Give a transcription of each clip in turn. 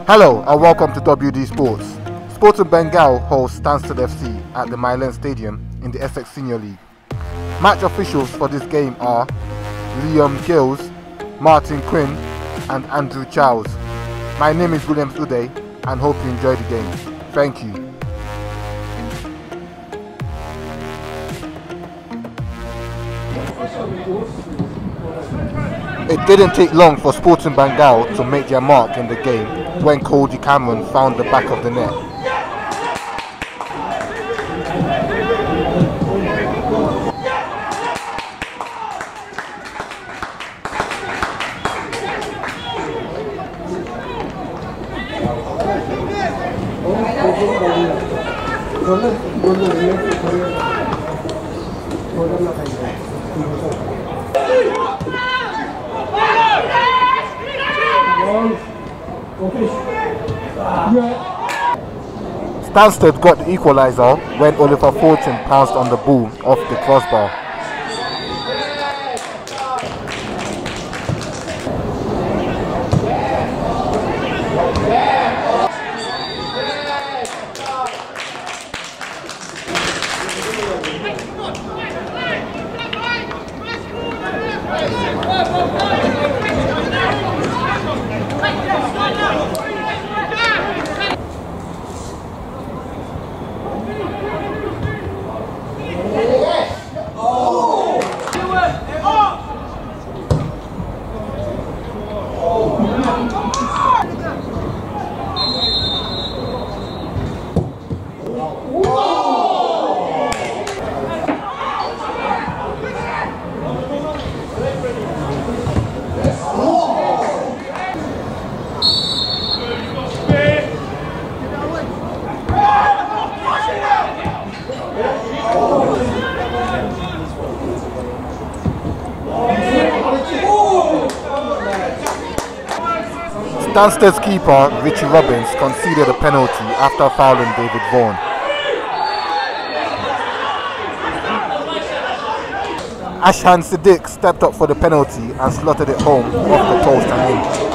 Hello and welcome to WD Sports. Sporting Bengal hosts Stansted FC at the Milan Stadium in the Essex Senior League. Match officials for this game are Giles, Martin Quinn and Andrew Giles. My name is Williams Uday and hope you enjoy the game. Thank you. It didn't take long for Sporting Bengal to make their mark in the game when Cody Cameron found the back of the net. Stansted got the equaliser when Oliver Fortune pounced on the ball off the crossbar. Stansted's keeper, Richie Robbins, conceded a penalty after fouling David Vaughan. Ashhan Siddiq stepped up for the penalty and slotted it home off the post and in.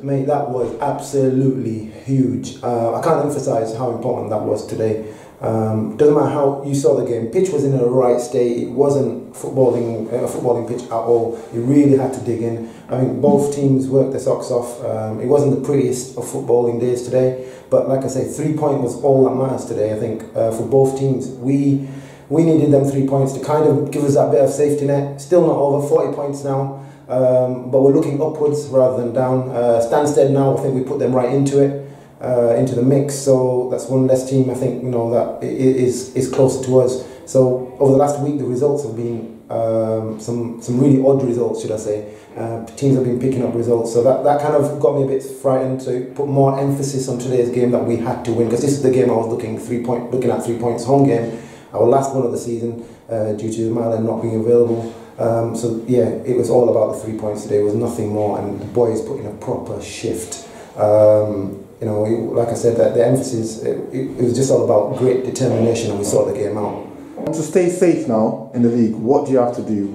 Mate, that was absolutely huge. I can't emphasise how important that was today. Doesn't matter how you saw the game. Pitch was in the right state. It wasn't a footballing pitch at all. You really had to dig in. I mean, both teams worked their socks off. It wasn't the prettiest of footballing days today, but like I say, 3 points was all that matters today. I think for both teams, we needed them 3 points to kind of give us that bit of safety net. Still not over 40 points now. But we're looking upwards rather than down. Stansted now, I think we put them right into it, into the mix. So that's one less team, I think, that is closer to us. So over the last week, the results have been some really odd results, should I say. Teams have been picking up results, so that kind of got me a bit frightened to put more emphasis on today's game that we had to win, because this is the game I was looking at 3 points, home game, our last one of the season, due to Milan not being available. So yeah, it was all about the 3 points today. It was nothing more, and the boys put in a proper shift. Like I said, that the emphasis, it was just all about great determination, and we saw the game out. To stay safe now in the league, what do you have to do?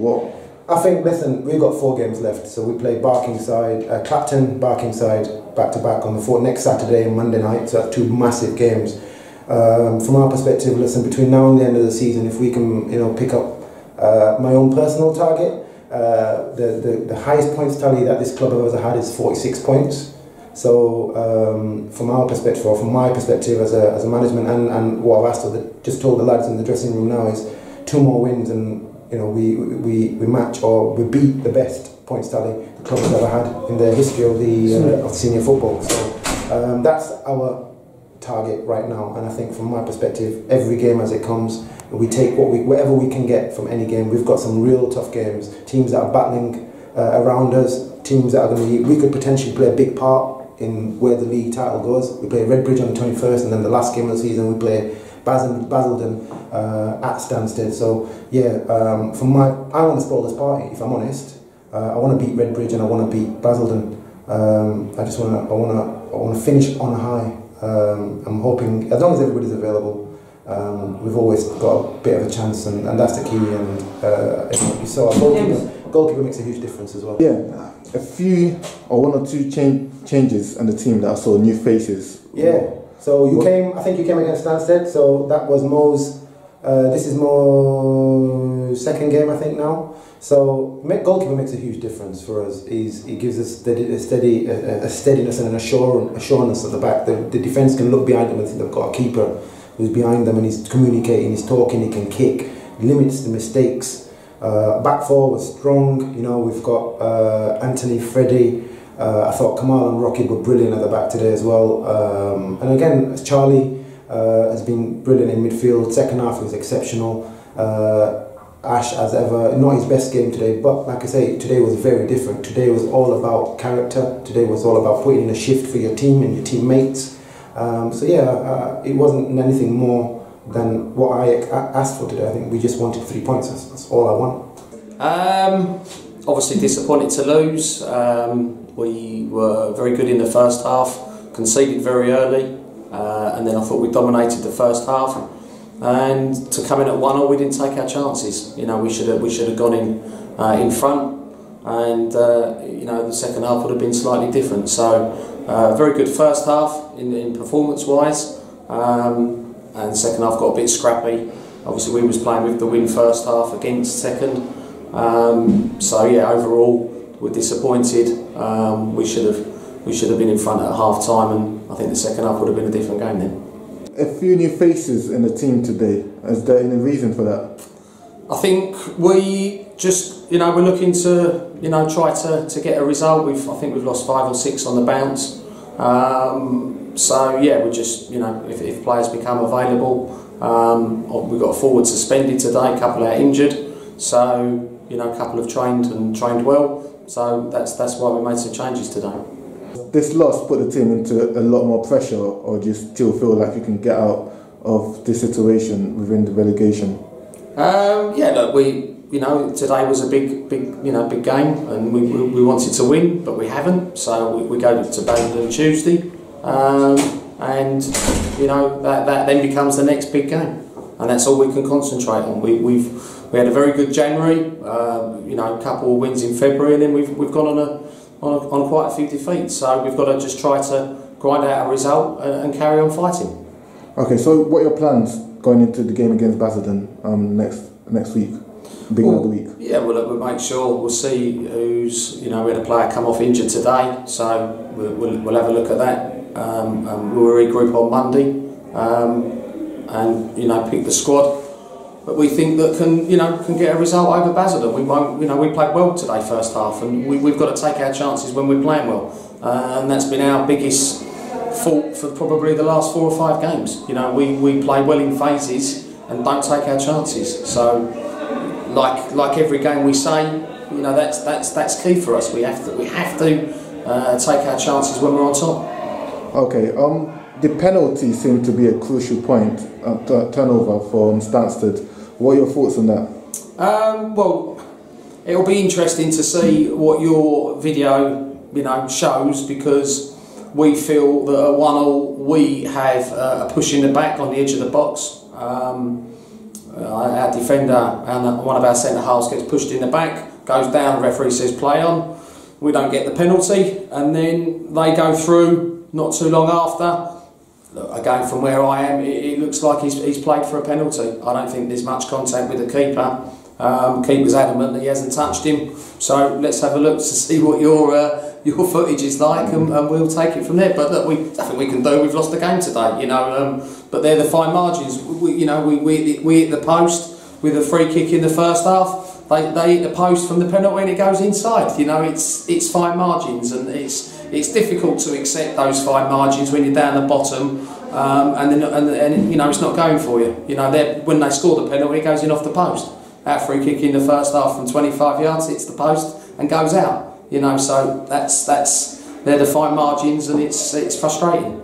I think, listen, we've got 4 games left, so we play Barkingside, Clapton, Barkingside, back to back on the next Saturday and Monday night. So that's 2 massive games. From our perspective, listen, between now and the end of the season, if we can, pick up my own personal target, the highest points tally that this club has ever had is 46 points. So from our perspective, or from my perspective as a management, and what I've just told the lads in the dressing room now is 2 more wins and we match or we beat the best points tally the club has ever had in the history of the of senior football. So that's our target right now, and I think from my perspective, every game as it comes, we take whatever we can get from any game. We've got some real tough games, teams that are battling around us, teams that are going to we could potentially play a big part in where the league title goes. We play Redbridge on the 21st, and then the last game of the season we play Basildon at Stansted. So yeah, I want to spoil this party. If I'm honest, I want to beat Redbridge and I want to beat Basildon. I want to finish on a high. I'm hoping, as long as everybody's available, we've always got a bit of a chance, and that's the key. And you saw goalkeeper makes a huge difference as well. Yeah, a few or 1 or 2 changes on the team that I saw new faces. Yeah. So I think you came against Stansted. So that was Mo's. This is Mo's second game, I think now. So goalkeeper makes a huge difference for us. He gives us a steadiness and an assurance at the back. The defence can look behind them and think they've got a keeper who's behind them and he's communicating, he's talking, he can kick, limits the mistakes. Back four was strong. We've got Anthony, Freddie. I thought Kamal and Rocky were brilliant at the back today as well. And again, Charlie has been brilliant in midfield. Second half was exceptional. Ash, as ever, not his best game today, but like I say, today was very different. Today was all about character. Today was all about putting in a shift for your team and your teammates. So yeah, it wasn't anything more than what I asked for today. I think we just wanted 3 points. That's all I want. Obviously disappointed to lose. We were very good in the first half, conceded very early, and then I thought we dominated the first half. And to come in at 1-0, we didn't take our chances. We should have gone in front, and the second half would have been slightly different. So very good first half in performance-wise, and second half got a bit scrappy. Obviously, we was playing with the win first half against second. So yeah, overall we're disappointed. We should have been in front at half time, and I think the second half would have been a different game then. A few new faces in the team today. Is there any reason for that? I think we just, we're looking to, try to get a result. I think we've lost 5 or 6 on the bounce. So yeah, we just, if players become available, we've got a forward suspended today, a couple are injured. So, a couple have trained well. So that's why we made some changes today. This loss put the team into a lot more pressure, or do you still feel like you can get out of this situation within the relegation? Yeah, look, today was a big game, and we wanted to win, but we haven't. So we go to Bengal Tuesday, and that then becomes the next big game, and that's all we can concentrate on. We had a very good January, a couple of wins in February, and then we've gone on quite a few defeats. So we've got to just try to grind out a result and carry on fighting. Okay, so what are your plans going into the game against Basildon next week, beginning of the week? Yeah, we'll make sure, we'll see who's, we had a player come off injured today, so we'll have a look at that. We'll regroup on Monday and pick the squad. But we think that can get a result over Basildon. We played well today first half, and we've got to take our chances when we're playing well, and that's been our biggest fault for probably the last 4 or 5 games. We play well in phases and don't take our chances. So, like every game we say, that's key for us. We have to take our chances when we're on top. Okay. The penalty seemed to be a crucial point at turnover from Stansted. What are your thoughts on that? Well, it'll be interesting to see what your video, shows, because we feel that at 1-1 we have a push in the back on the edge of the box. Our defender and one of our centre halves gets pushed in the back, goes down. The referee says play on. We don't get the penalty, and then they go through not too long after. Look, again, from where I am, it looks like he's played for a penalty. I don't think there's much contact with the keeper. Keeper's adamant that he hasn't touched him. So let's have a look to see what your footage is like, and we'll take it from there. But look, nothing we can do. We've lost the game today, but they're the fine margins. We hit the post. with a free kick in the first half, they hit the post from the penalty and it goes inside. You know, it's fine margins, and it's difficult to accept those fine margins when you're down the bottom, and you know it's not going for you. You know, when they score the penalty, it goes in off the post. That free kick in the first half from 25 yards hits the post and goes out. You know, so they're the fine margins, and it's frustrating.